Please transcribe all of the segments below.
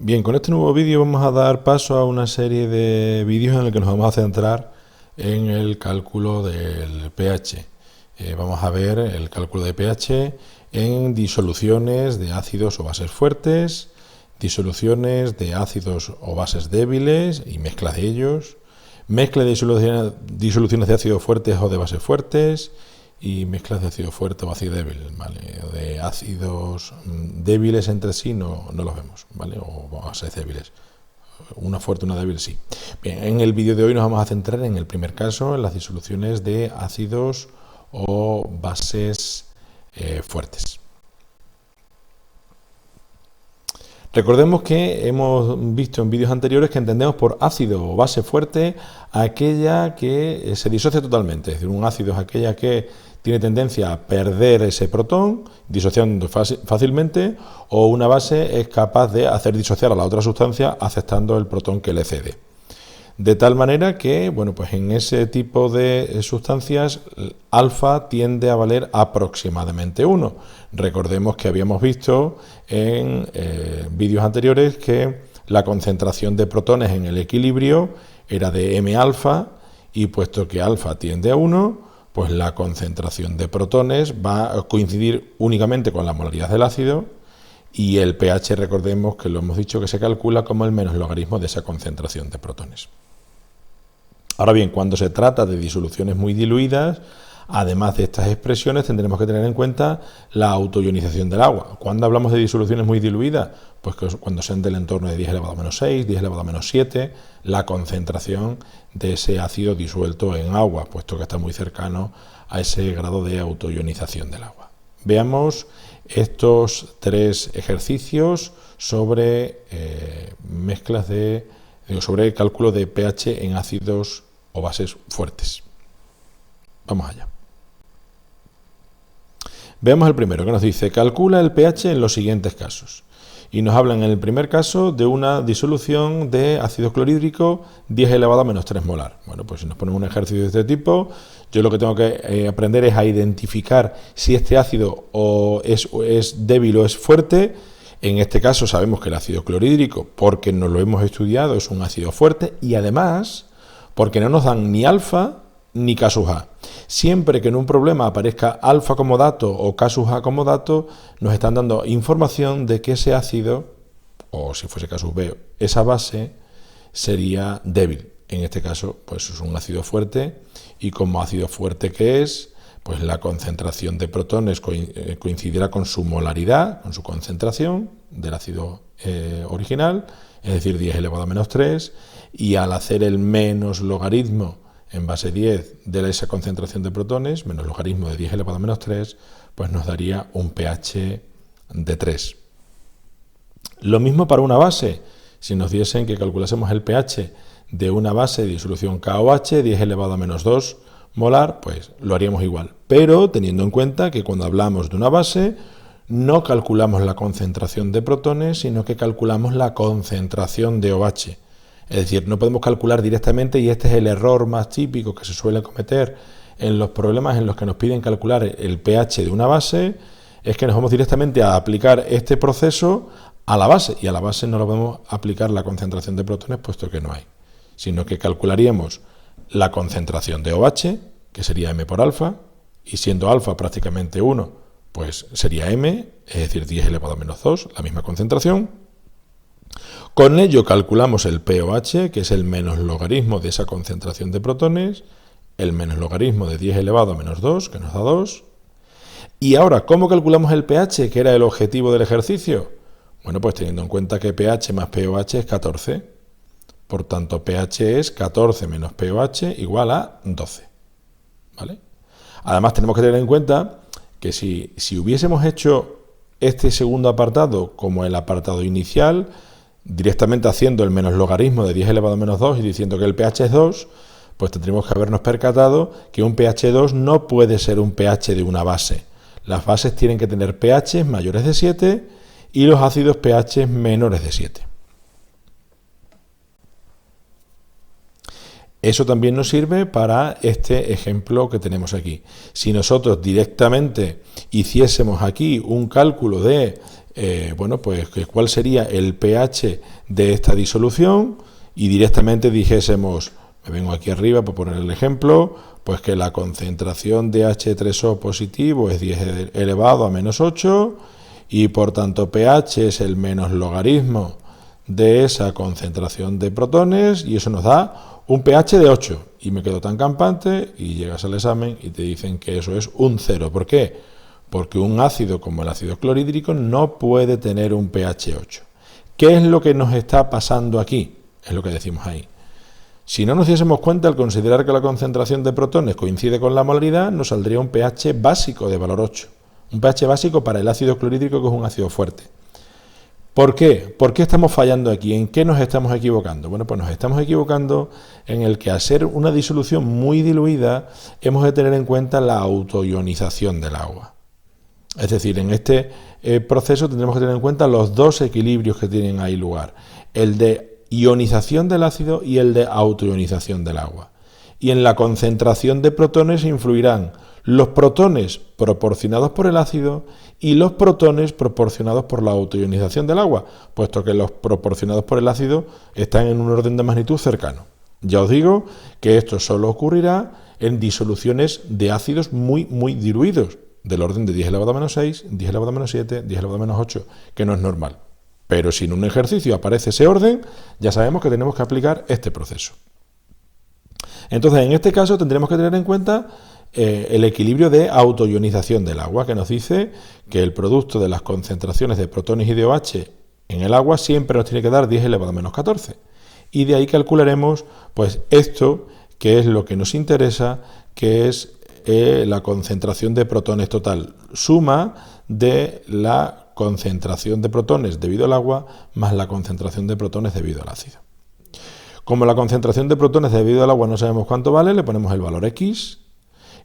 Bien, con este nuevo vídeo vamos a dar paso a una serie de vídeos en el que nos vamos a centrar en el cálculo del pH. Vamos a ver el cálculo de pH en disoluciones de ácidos o bases fuertes, disoluciones de ácidos o bases débiles y mezcla de ellos, mezcla de disoluciones de ácidos fuertes o de bases fuertes y mezclas de ácido fuerte o ácido débil, ¿vale? De ácidos débiles entre sí no los vemos, ¿vale? O bases débiles. Una fuerte, una débil, sí. Bien, en el vídeo de hoy nos vamos a centrar en el primer caso, en las disoluciones de ácidos o bases fuertes. Recordemos que hemos visto en vídeos anteriores que entendemos por ácido o base fuerte aquella que se disocia totalmente. Es decir, un ácido es aquella que tiene tendencia a perder ese protón, disociando fácilmente, o una base es capaz de hacer disociar a la otra sustancia aceptando el protón que le cede. De tal manera que, bueno, pues en ese tipo de sustancias, alfa tiende a valer aproximadamente 1. Recordemos que habíamos visto en vídeos anteriores que la concentración de protones en el equilibrio era de m alfa, y puesto que alfa tiende a 1, pues la concentración de protones va a coincidir únicamente con la molaridad del ácido, y el pH, recordemos que lo hemos dicho, que se calcula como el menos logaritmo de esa concentración de protones. Ahora bien, cuando se trata de disoluciones muy diluidas, además de estas expresiones, tendremos que tener en cuenta la autoionización del agua. ¿Cuándo hablamos de disoluciones muy diluidas? Pues que cuando sean del entorno de 10 elevado a menos 6, 10 elevado a menos 7, la concentración de ese ácido disuelto en agua, puesto que está muy cercano a ese grado de autoionización del agua. Veamos estos tres ejercicios sobre sobre el cálculo de pH en ácidos o bases fuertes. Vamos allá. Veamos el primero, que nos dice: calcula el pH en los siguientes casos. Y nos hablan en el primer caso de una disolución de ácido clorhídrico 10 elevado a menos 3 molar. Bueno, pues si nos ponemos un ejercicio de este tipo, yo lo que tengo que aprender es a identificar si este ácido es débil o es fuerte. En este caso sabemos que el ácido clorhídrico, porque nos lo hemos estudiado, es un ácido fuerte, y además porque no nos dan ni alfa ni K sub A. Siempre que en un problema aparezca alfa como dato o K sub A como dato, nos están dando información de que ese ácido, o si fuese K sub B, esa base sería débil. En este caso, pues es un ácido fuerte, y como ácido fuerte que es, pues la concentración de protones coincidirá con su molaridad, con su concentración del ácido original, es decir, 10 elevado a menos 3, y al hacer el menos logaritmo en base 10 de esa concentración de protones, menos logaritmo de 10 elevado a menos 3, pues nos daría un pH de 3. Lo mismo para una base. Si nos diesen que calculásemos el pH de una base de disolución KOH, 10 elevado a menos 2 molar, pues lo haríamos igual. Pero teniendo en cuenta que cuando hablamos de una base, no calculamos la concentración de protones, sino que calculamos la concentración de OH. Es decir, no podemos calcular directamente, y este es el error más típico que se suele cometer en los problemas en los que nos piden calcular el pH de una base, es que nos vamos directamente a aplicar este proceso a la base, y a la base no lo podemos aplicar la concentración de protones puesto que no hay, sino que calcularíamos la concentración de OH, que sería M por alfa, y siendo alfa prácticamente 1, pues sería M, es decir, 10 elevado a menos 2, la misma concentración. Con ello calculamos el pOH, que es el menos logaritmo de esa concentración de protones, el menos logaritmo de 10 elevado a menos 2, que nos da 2. Y ahora, ¿cómo calculamos el pH, que era el objetivo del ejercicio? Bueno, pues teniendo en cuenta que pH más pOH es 14. Por tanto, pH es 14 menos pOH igual a 12. ¿Vale? Además, tenemos que tener en cuenta que si hubiésemos hecho este segundo apartado como el apartado inicial, directamente haciendo el menos logaritmo de 10 elevado a menos 2 y diciendo que el pH es 2, pues tendríamos que habernos percatado que un pH 2 no puede ser un pH de una base. Las bases tienen que tener pH mayores de 7 y los ácidos pH menores de 7. Eso también nos sirve para este ejemplo que tenemos aquí. Si nosotros directamente hiciésemos aquí un cálculo de bueno, pues cuál sería el pH de esta disolución y directamente dijésemos, me vengo aquí arriba para poner el ejemplo, pues que la concentración de H3O positivo es 10 elevado a menos 8 y por tanto pH es el menos logaritmo de esa concentración de protones y eso nos da un pH de 8 y me quedo tan campante y llegas al examen y te dicen que eso es un 0. ¿Por qué? Porque un ácido como el ácido clorhídrico no puede tener un pH 8. ¿Qué es lo que nos está pasando aquí? Es lo que decimos ahí. Si no nos diésemos cuenta, al considerar que la concentración de protones coincide con la molaridad, nos saldría un pH básico de valor 8. Un pH básico para el ácido clorhídrico, que es un ácido fuerte. ¿Por qué? ¿Por qué estamos fallando aquí? ¿En qué nos estamos equivocando? Bueno, pues nos estamos equivocando en el que al ser una disolución muy diluida, hemos de tener en cuenta la autoionización del agua. Es decir, en este proceso tendremos que tener en cuenta los dos equilibrios que tienen ahí lugar. El de ionización del ácido y el de autoionización del agua. Y en la concentración de protones influirán los protones proporcionados por el ácido y los protones proporcionados por la autoionización del agua, puesto que los proporcionados por el ácido están en un orden de magnitud cercano. Ya os digo que esto solo ocurrirá en disoluciones de ácidos muy diluidos, del orden de 10 elevado a menos 6, 10 elevado a menos 7, 10 elevado a menos 8, que no es normal. Pero si en un ejercicio aparece ese orden, ya sabemos que tenemos que aplicar este proceso. Entonces, en este caso tendremos que tener en cuenta el equilibrio de autoionización del agua, que nos dice que el producto de las concentraciones de protones y de OH en el agua siempre nos tiene que dar 10 elevado a menos 14. Y de ahí calcularemos, pues, esto, que es lo que nos interesa, que es la concentración de protones total, suma de la concentración de protones debido al agua más la concentración de protones debido al ácido. Como la concentración de protones debido al agua no sabemos cuánto vale, le ponemos el valor X,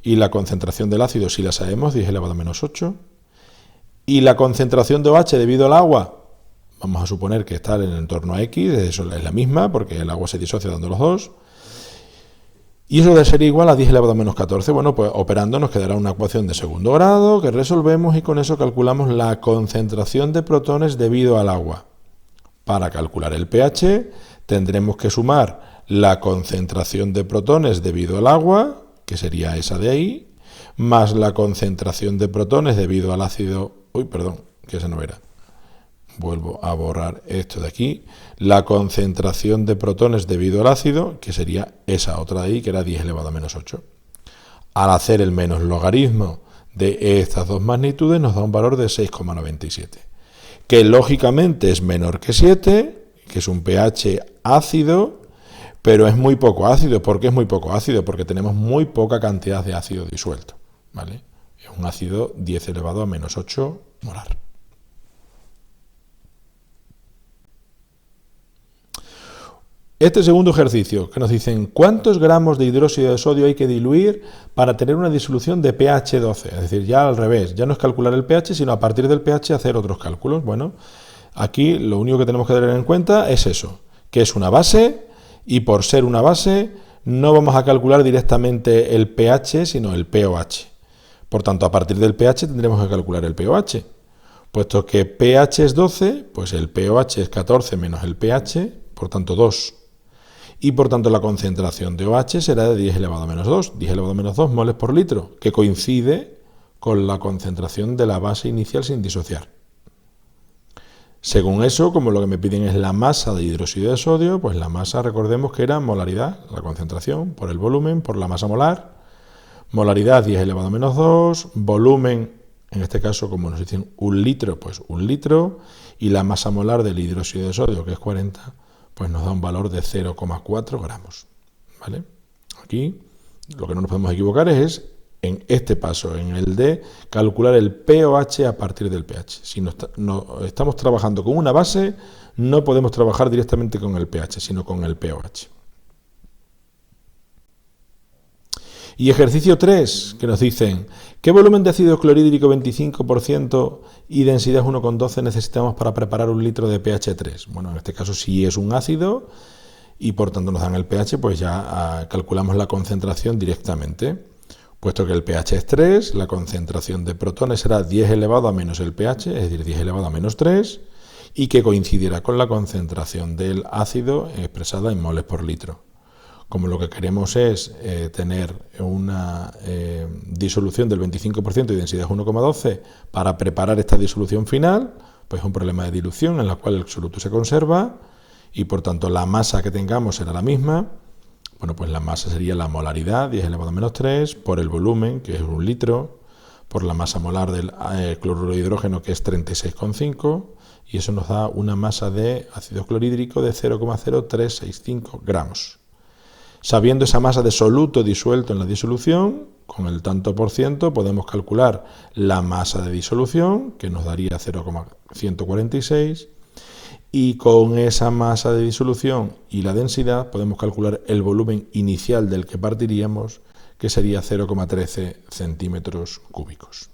y la concentración del ácido sí la sabemos, 10 elevado a menos 8, y la concentración de OH debido al agua, vamos a suponer que está en torno a X, eso es la misma, porque el agua se disocia dando los dos, y eso debe ser igual a 10 elevado a menos 14. Bueno, pues operando nos quedará una ecuación de segundo grado que resolvemos y con eso calculamos la concentración de protones debido al agua. Para calcular el pH tendremos que sumar la concentración de protones debido al agua, que sería esa de ahí, más la concentración de protones debido al ácido... Uy, perdón, que esa no era. Vuelvo a borrar esto de aquí. La concentración de protones debido al ácido, que sería esa otra de ahí, que era 10 elevado a menos 8. Al hacer el menos logaritmo de estas dos magnitudes nos da un valor de 6,97, que lógicamente es menor que 7, que es un pH ácido, pero es muy poco ácido. ¿Por qué es muy poco ácido? Porque tenemos muy poca cantidad de ácido disuelto, ¿vale? Es un ácido 10 elevado a menos 8 molar. Este segundo ejercicio, que nos dicen cuántos gramos de hidróxido de sodio hay que diluir para tener una disolución de pH 12. Es decir, ya al revés, ya no es calcular el pH, sino a partir del pH hacer otros cálculos. Bueno, aquí lo único que tenemos que tener en cuenta es eso, que es una base y por ser una base no vamos a calcular directamente el pH, sino el pOH. Por tanto, a partir del pH tendremos que calcular el pOH. Puesto que pH es 12, pues el pOH es 14 menos el pH, por tanto 2. Y por tanto la concentración de OH será de 10 elevado a menos 2, 10 elevado a menos 2 moles por litro, que coincide con la concentración de la base inicial sin disociar. Según eso, como lo que me piden es la masa de hidróxido de sodio, pues la masa, recordemos que era molaridad, la concentración, por el volumen, por la masa molar. Molaridad 10 elevado a menos 2, volumen, en este caso como nos dicen 1 litro, pues 1 litro, y la masa molar del hidróxido de sodio, que es 40, pues nos da un valor de 0,4 gramos, ¿vale? Aquí lo que no nos podemos equivocar es en este paso, en el de calcular el pOH a partir del pH. Si no estamos trabajando con una base, no podemos trabajar directamente con el pH, sino con el pOH. Y ejercicio 3, que nos dicen, ¿qué volumen de ácido clorhídrico 25% y densidad 1,12 necesitamos para preparar 1 litro de pH 3? Bueno, en este caso si es un ácido y por tanto nos dan el pH, pues ya calculamos la concentración directamente. Puesto que el pH es 3, la concentración de protones será 10 elevado a menos el pH, es decir, 10 elevado a menos 3, y que coincidirá con la concentración del ácido expresada en moles por litro. Como lo que queremos es tener una disolución del 25% y densidad 1,12 para preparar esta disolución final, pues es un problema de dilución en la cual el soluto se conserva y por tanto la masa que tengamos será la misma. Bueno, pues la masa sería la molaridad, 10 elevado a menos 3, por el volumen, que es 1 litro, por la masa molar del cloruro de hidrógeno, que es 36,5, y eso nos da una masa de ácido clorhídrico de 0,0365 gramos. Sabiendo esa masa de soluto disuelto en la disolución, con el tanto por ciento podemos calcular la masa de disolución, que nos daría 0,146, y con esa masa de disolución y la densidad podemos calcular el volumen inicial del que partiríamos, que sería 0,13 centímetros cúbicos.